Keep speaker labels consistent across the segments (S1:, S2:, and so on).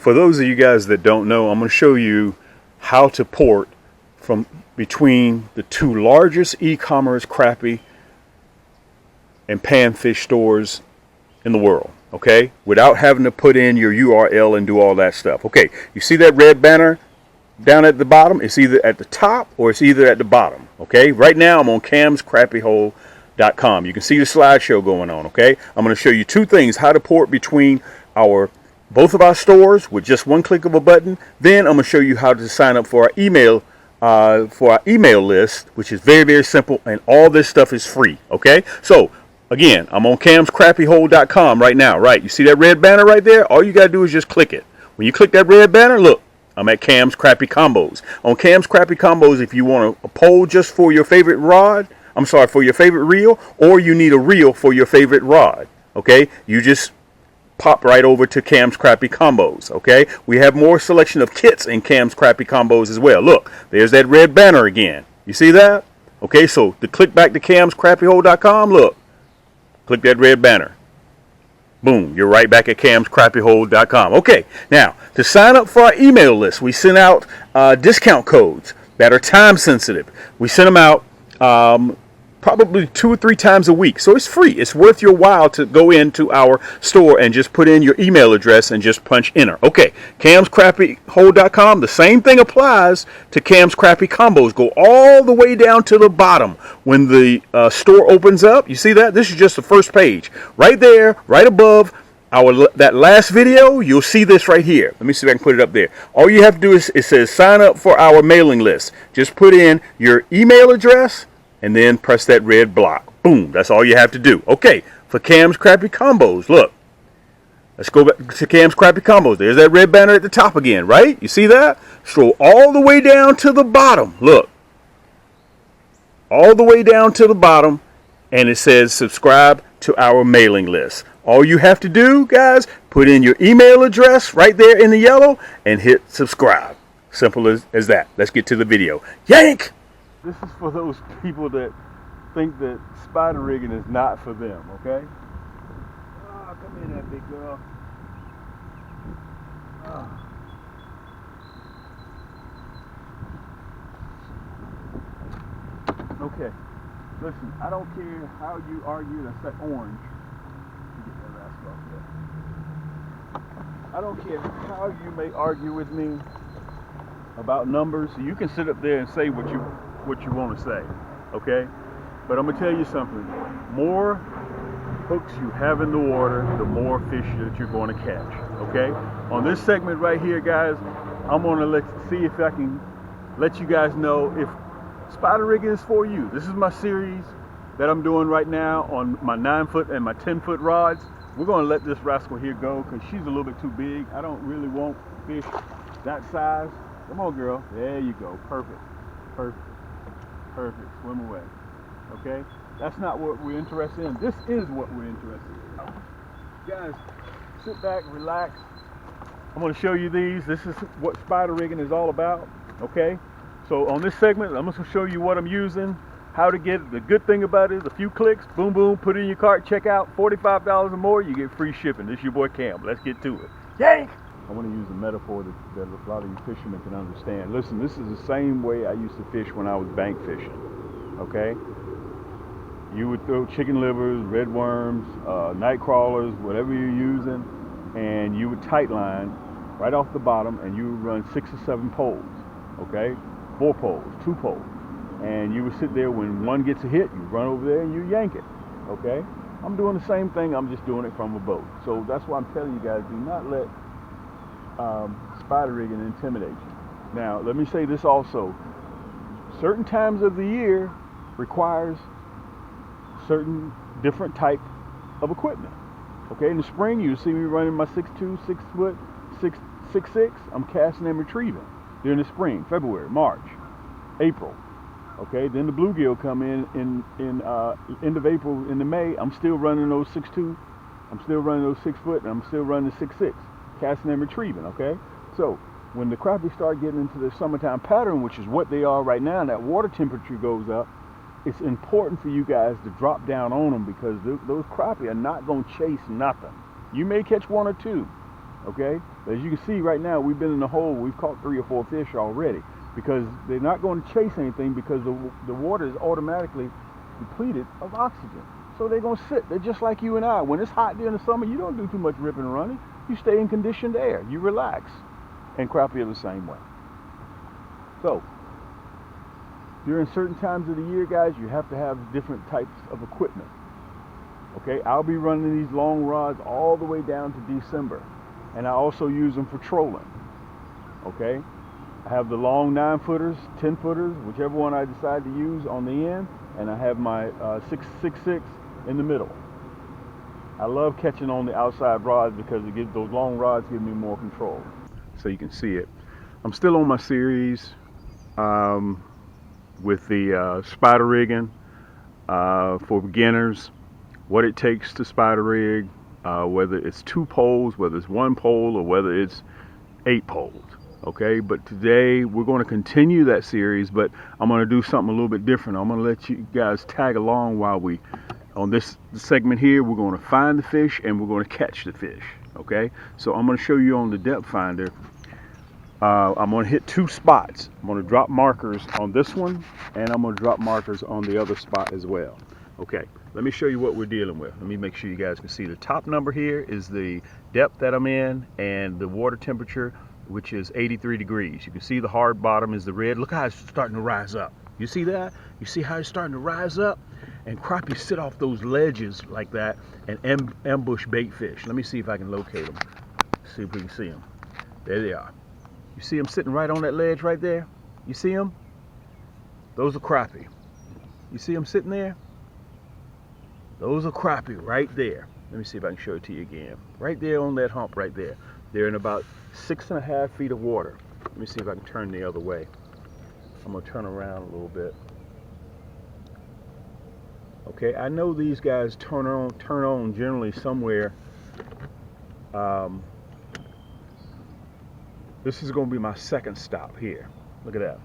S1: for those of you guys that don't know, I'm going to show you how to port from between the two largest e-commerce crappie and panfish stores in the world, okay, without having to put in your URL and do all that stuff. Okay, you see that red banner down at the bottom? It's either at the top or it's either at the bottom. Okay, right now I'm on camscrappiehole.com. You can see the slideshow going on. Okay, I'm going to show you two things: how to port between both of our stores with just one click of a button. Then I'm going to show you how to sign up for our email list, which is very, very simple, and all this stuff is free. Okay, so again, I'm on camscrappiehole.com right now. Right, you see that red banner right there? All you got to do is just click it. When you click that red banner, look, I'm at Cam's Crappie Combos. On Cam's Crappie Combos, if you want a pole just for your favorite rod, for your favorite reel, or you need a reel for your favorite rod, okay, you just pop right over to Cam's Crappie Combos. Okay, we have more selection of kits in Cam's Crappie Combos as well. Look, there's that red banner again. You see that? Okay, so to click back to camscrappiehole.com, look, click that red banner. Boom, you're right back at camscrappiehole.com. Okay, now to sign up for our email list, we send out discount codes that are time sensitive. We send them out probably 2 or 3 times a week. So it's free. It's worth your while to go into our store and just put in your email address and just punch enter. Okay, camscrappiehole.com. The same thing applies to Cam's Crappie Combos. Go all the way down to the bottom when the store opens up. You see that? This is just the first page. Right there, right above that last video, you'll see this right here. Let me see if I can put it up there. All you have to do is, it says sign up for our mailing list. Just put in your email address and then press that red block. Boom, that's all you have to do. Okay, for Cam's Crappie Combos, look. Let's go back to Cam's Crappie Combos. There's that red banner at the top again, right? You see that? Scroll all the way down to the bottom. Look. All the way down to the bottom, and it says subscribe to our mailing list. All you have to do, guys, put in your email address right there in the yellow and hit subscribe. Simple as that. Let's get to the video. Yank! This is for those people that think that spider rigging is not for them, okay? Oh, come in there, big girl. Oh. Okay, listen, I don't care how you argue, that's that orange. Get that rascal off there. I don't care how you may argue with me about numbers. You can sit up there and say what you want to say, okay? But I'm gonna tell you something. More hooks you have in the water, the more fish that you're going to catch, okay? On this segment right here, guys, I'm gonna see if I can let you guys know if spider rigging is for you. This is my series that I'm doing right now on my 9-foot and my 10-foot rods. We're gonna let this rascal here go because she's a little bit too big. I don't really want fish that size. Come on, girl. There you go. Perfect. Perfect. Perfect. Swim away. Okay? That's not what we're interested in. This is what we're interested in. Guys, sit back, relax. I'm going to show you these. This is what spider rigging is all about. Okay? So on this segment, I'm going to show you what I'm using, how to get it. The good thing about it is a few clicks, boom, boom, put it in your cart, check out, $45 or more, you get free shipping. This is your boy Cam. Let's get to it. Yank! I want to use a metaphor that a lot of you fishermen can understand. Listen, this is the same way I used to fish when I was bank fishing, okay? You would throw chicken livers, red worms, night crawlers, whatever you're using, and you would tight line right off the bottom, and you would run 6 or 7 poles, okay? 4 poles, 2 poles. And you would sit there when one gets a hit, you run over there and you yank it, okay? I'm doing the same thing, I'm just doing it from a boat. So that's why I'm telling you guys, do not let spider rigging intimidate you. Now, let me say this also. Certain times of the year requires certain different type of equipment. Okay, in the spring, you see me running my 6'2", 6', 6'6". I'm casting and retrieving during the spring, February, March, April. Okay, then the bluegill come in end of April into May. I'm still running those 6'2", I'm still running those 6 foot, and I'm still running the 6'6", casting and retrieving. Okay, so when the crappie start getting into the summertime pattern, which is what they are right now, and that water temperature goes up, it's important for you guys to drop down on them, because those crappie are not going to chase nothing. You may catch 1 or 2, Okay, as you can see right now, we've been in the hole. We've caught 3 or 4 fish already because they're not going to chase anything because the water is automatically depleted of oxygen. So they're going to sit. They're just like you and I. When it's hot during the summer, you don't do too much ripping and running. You stay in conditioned air. You relax. And crappie are the same way. So during certain times of the year, guys, you have to have different types of equipment. Okay, I'll be running these long rods all the way down to December. And I also use them for trolling. Okay, I have the long 9-footers, 10-footers, whichever one I decide to use on the end, and I have my 6.66 in the middle. I love catching on the outside rods because it gives those long rods give me more control. So you can see it. I'm still on my series with the spider rigging for beginners. What it takes to spider rig, whether it's 2 poles, whether it's 1 pole, or whether it's 8 poles. Okay, but today we're going to continue that series, but I'm going to do something a little bit different. I'm going to let you guys tag along while we, on this segment here, we're going to find the fish and we're going to catch the fish. Okay, so I'm going to show you on the depth finder. I'm going to hit 2 spots. I'm going to drop markers on this one, and I'm going to drop markers on the other spot as well. Okay, let me show you what we're dealing with. Let me make sure you guys can see the top number here is the depth that I'm in, and the water temperature, which is 83 degrees. You can see the hard bottom is the red. Look how it's starting to rise up. You see that? You see how it's starting to rise up? And crappie sit off those ledges like that and ambush bait fish. Let me see if I can locate them. See if we can see them. There they are. You see them sitting right on that ledge right there? You see them? Those are crappie. You see them sitting there? Those are crappie right there. Let me see if I can show it to you again. Right there on that hump right there. They're in about 6.5 feet of water. Let me see if I can turn the other way. I'm gonna turn around a little bit. Okay, I know these guys turn on generally somewhere. This is gonna be my second stop here. Look at that.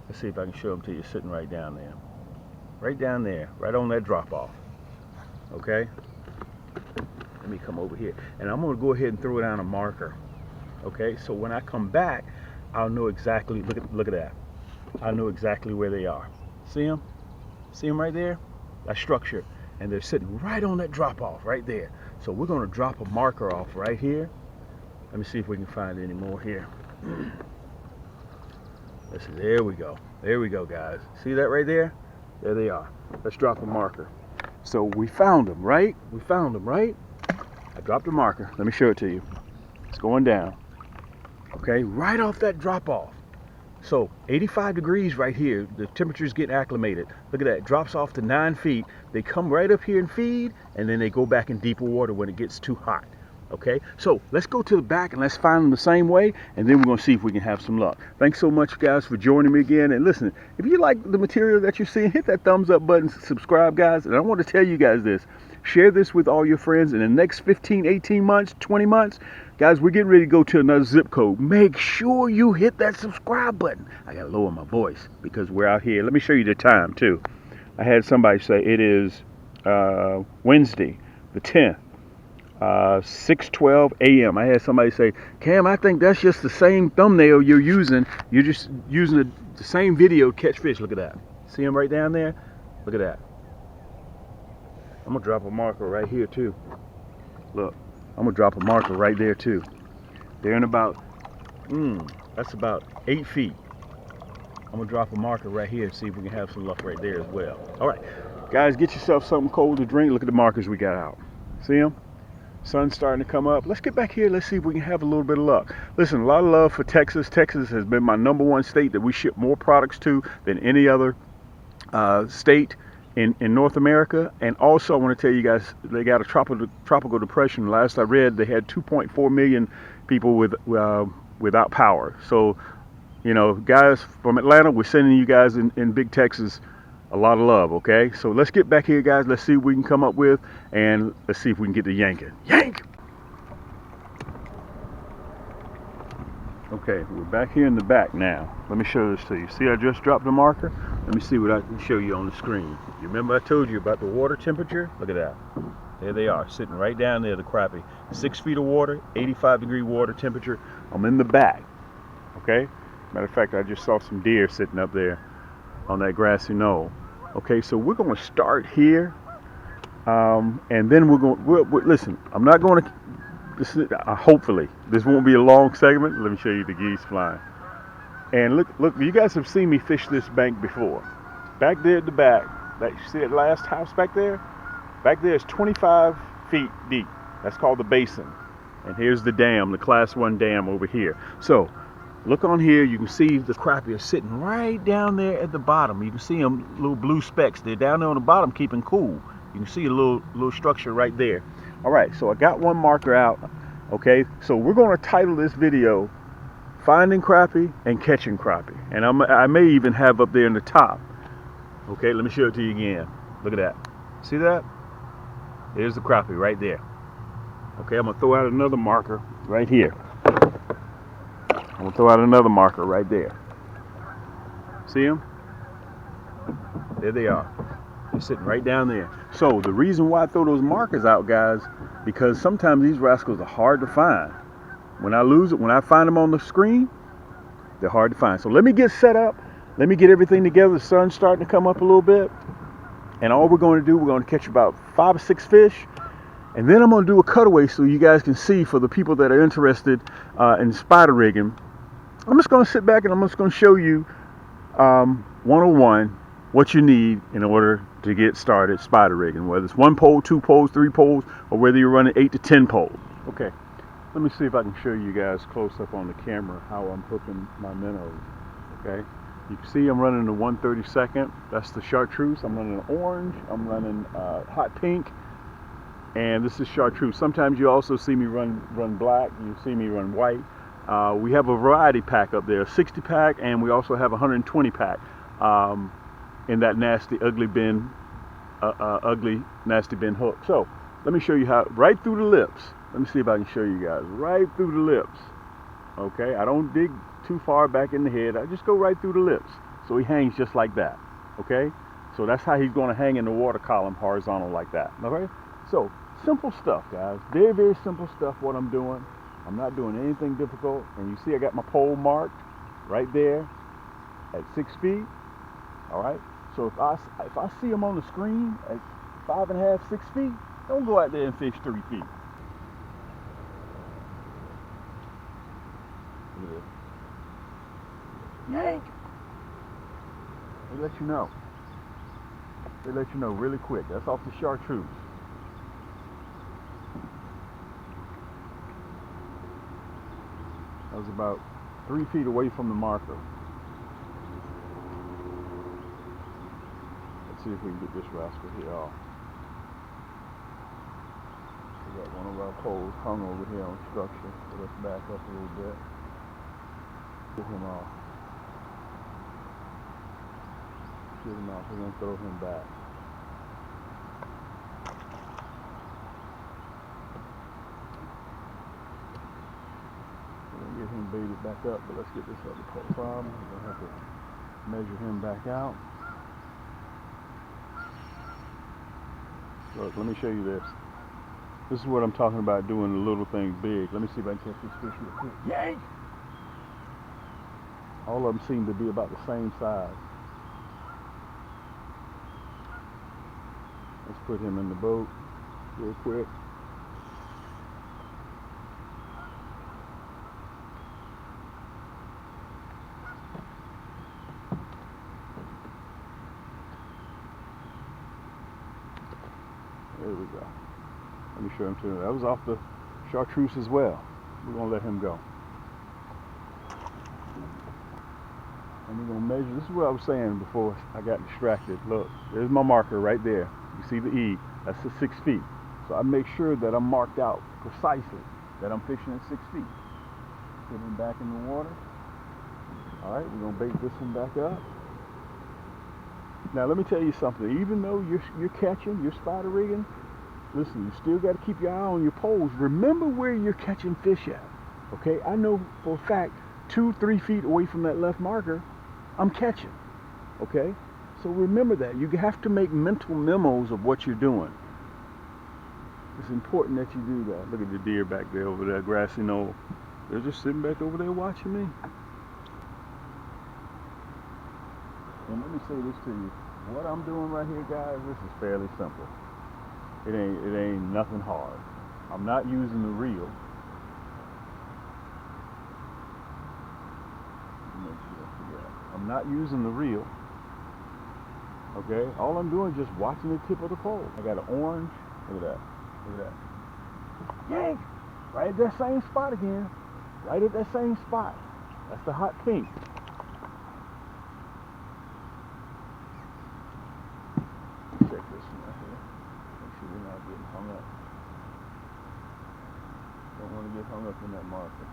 S1: Let's see if I can show them to you sitting right down there. Right down there, right on that drop off. Okay, let me come over here, and I'm going to go ahead and throw down a marker. Okay, so when I come back, I'll know exactly. Look at that. I know exactly where they are. See them? See them right there? That structure, and they're sitting right on that drop off right there. So we're going to drop a marker off right here. Let me see if we can find any more here. Let's see. There we go. There we go, guys. See that right there? There they are. Let's drop a marker. So we found them, right? We found them, right? I dropped a marker. Let me show it to you. It's going down. Okay, right off that drop off. So 85 degrees right here. The temperature's getting acclimated. Look at that. It drops off to 9 feet. They come right up here and feed, and then they go back in deeper water when it gets too hot. Okay, so let's go to the back and let's find them the same way, and then we're going to see if we can have some luck. Thanks so much, guys, for joining me again. And listen, if you like the material that you're seeing, hit that thumbs up button, subscribe, guys. And I want to tell you guys this. Share this with all your friends. In the next 15, 18 months, 20 months, guys, we're getting ready to go to another zip code. Make sure you hit that subscribe button. I got to lower my voice because we're out here. Let me show you the time, too. I had somebody say it is Wednesday, the 10th. 6:12 a.m. I had somebody say, Cam, I think that's just the same thumbnail you're using. You're just using the same video to catch fish. Look at that. See them right down there? Look at that. I'm going to drop a marker right here too. Look, I'm going to drop a marker right there too. They're in about, that's about 8 feet. I'm going to drop a marker right here and see if we can have some luck right there as well. All right, guys, get yourself something cold to drink. Look at the markers we got out. See them? Sun's starting to come up. Let's get back here. Let's see if we can have a little bit of luck. Listen, a lot of love for Texas. Texas has been my _1 state that we ship more products to than any other state in North America. And also, I want to tell you guys, they got a tropical depression. Last I read, they had 2.4 million people without power. So, you know, guys from Atlanta, we're sending you guys in big Texas a lot of love, okay? So let's get back here, guys. Let's see what we can come up with, and let's see if we can get the yanking. Yank! Okay, we're back here in the back now. Let me show this to you. See, I just dropped the marker. Let me see what I can show you on the screen. You remember I told you about the water temperature? Look at that. There they are, sitting right down there, the crappie. 6 feet of water, 85-degree water temperature. I'm in the back, okay? Matter of fact, I just saw some deer sitting up there on that grassy knoll. Okay, so we're going to start here, and then we're going to, listen, I'm not going to, hopefully, this won't be a long segment. Let me show you the geese flying. And look, you guys have seen me fish this bank before. Back there at the back, that you see that last house back there? Back there is 25 feet deep. That's called the basin. And here's the dam, the class 1 dam over here. So look on here, you can see the crappie are sitting right down there at the bottom. You can see them, little blue specks. They're down there on the bottom keeping cool. You can see a little structure right there. All right, so I got one marker out. Okay, so we're going to title this video Finding Crappie and Catching Crappie. And I may even have up there in the top. Okay, let me show it to you again. Look at that. See that? There's the crappie right there. Okay, I'm going to throw out another marker right here. I'm going to throw out another marker right there. See them? There they are. They're sitting right down there. So the reason why I throw those markers out, guys, because sometimes these rascals are hard to find. When I find them on the screen, they're hard to find. So let me get set up. Let me get everything together. The sun's starting to come up a little bit. And all we're going to do, we're going to catch about 5 or 6 fish. And then I'm going to do a cutaway so you guys can see, for the people that are interested in spider rigging. I'm just going to sit back and I'm just going to show you 101 what you need in order to get started spider rigging. Whether it's 1 pole, 2 poles, 3 poles, or whether you're running 8 to 10 poles. Okay, let me see if I can show you guys close up on the camera how I'm hooking my minnows. Okay. You can see I'm running the 1/32. That's the Chartreuse. I'm running orange. I'm running hot pink. And this is Chartreuse. Sometimes you also see me run black. You see me run white. We have a variety pack up there, a 60 pack, and we also have a 120 pack in that nasty, ugly bin, nasty bin hook. So let me show you how, right through the lips. Let me see if I can show you guys. Right through the lips. Okay, I don't dig too far back in the head. I just go right through the lips. So he hangs just like that. Okay, so that's how he's going to hang in the water column, horizontal like that. Okay, so simple stuff, guys. Very, very simple stuff what I'm doing. I'm not doing anything difficult. And you see I got my pole marked right there at 6 feet. All right, so if I see him on the screen at 5.5, 6 feet, don't go out there and fish 3 feet. Look at this. Yank! They let you know. They let you know really quick. That's off the Chartreuse. That was about 3 feet away from the marker. Let's see if we can get this rascal here off. We got one of our poles hung over here on structure. So let's back up a little bit. Get him off. Get him off. We're going to throw him back. We're going to get him baited back up, but let's get this other pole problem. We're going to have to measure him back out. Look, let me show you this. This is what I'm talking about, doing the little things big. Let me see if I can catch this fish real quick. Yank! All of them seem to be about the same size. Let's put him in the boat real quick. There we go. Let me show him to you. That was off the Chartreuse as well. We're going to let him go. And we're going to measure. This is what I was saying before I got distracted. Look, there's my marker right there. You see the E. That's the 6 feet. So I make sure that I'm marked out precisely that I'm fishing at 6 feet. Put him back in the water. All right, we're going to bait this one back up. Now let me tell you something. Even though you're catching, you're spider rigging, listen, you still got to keep your eye on your poles. Remember where you're catching fish at. Okay, I know for a fact 2-3 feet away from that left marker, I'm catching. Okay, so remember that. You have to make mental memos of what you're doing. It's important that you do that. Look at the deer back there over there, grassy knoll. They're just sitting back over there watching me. And let me say this to you. What I'm doing right here, guys, this is fairly simple. It ain't nothing hard. I'm not using the reel. I'm not using the reel. Okay? All I'm doing is just watching the tip of the pole. I got an orange. Look at that. Look at that. Yank! Right at that same spot again. Right at that same spot. That's the hot pink. Check this one right here. Make sure we're not getting hung up. Don't want to get hung up in that marker.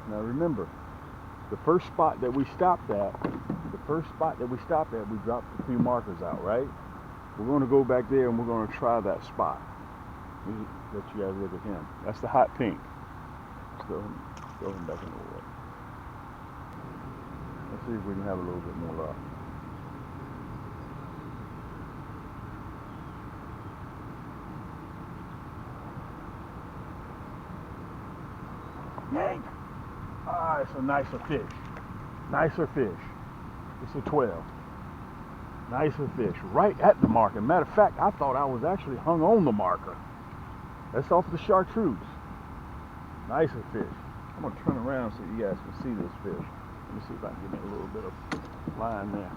S1: Now remember, the first spot that we stopped at, we dropped a few markers out, right? We're going to go back there and we're going to try that spot. Let you guys look at him. That's the hot pink. Throw him back in the water. Let's see if we can have a little bit more luck. Yank! Ah, it's a nicer fish. Nicer fish. It's a 12. Nicer fish. Right at the marker. Matter of fact, I thought I was actually hung on the marker. That's off the Chartreuse. Nicer fish. I'm going to turn around so you guys can see this fish. Let me see if I can get a little bit of line there.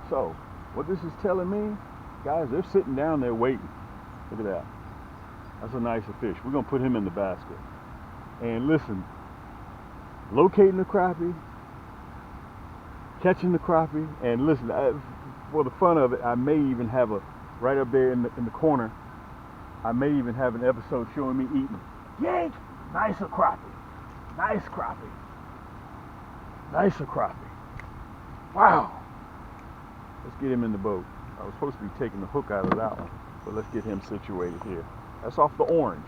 S1: So, what this is telling me, guys, they're sitting down there waiting. Look at that. That's a nicer fish. We're going to put him in the basket. And listen, locating the crappie, catching the crappie, and listen, for the fun of it, I may even have right up there in the corner, I may even have an episode showing me eating. Yank! Nicer crappie. Nice crappie. Nicer crappie. Wow. Let's get him in the boat. I was supposed to be taking the hook out of that one, but let's get him situated here. That's off the orange.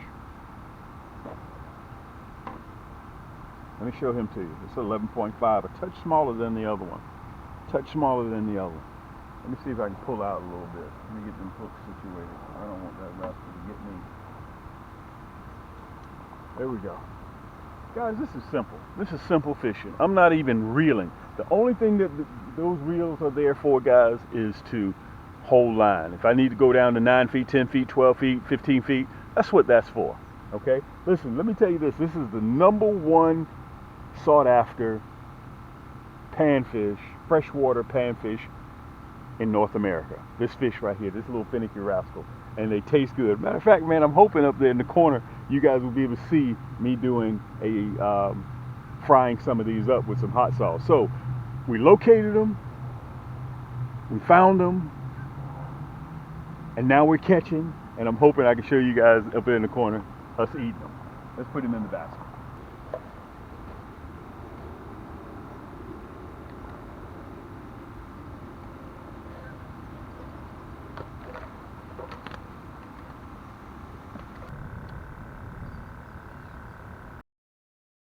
S1: Let me show him to you. It's 11.5, a touch smaller than the other one. Touch smaller than the other one. Let me see if I can pull out a little bit. Let me get them hooks situated. I don't want that rascal to get me. There we go. Guys, this is simple. This is simple fishing. I'm not even reeling. The only thing that those reels are there for, guys, is to hold line. If I need to go down to 9 feet, 10 feet, 12 feet, 15 feet, that's what that's for. Okay? Listen, let me tell you this. This is the #1 sought after panfish, freshwater panfish in North America. This fish right here, this little finicky rascal. And they taste good. Matter of fact, man, I'm hoping up there in the corner you guys will be able to see me doing a frying some of these up with some hot sauce. So we located them, we found them, and now we're catching, and I'm hoping I can show you guys up there in the corner us eating them. Let's put them in the basket.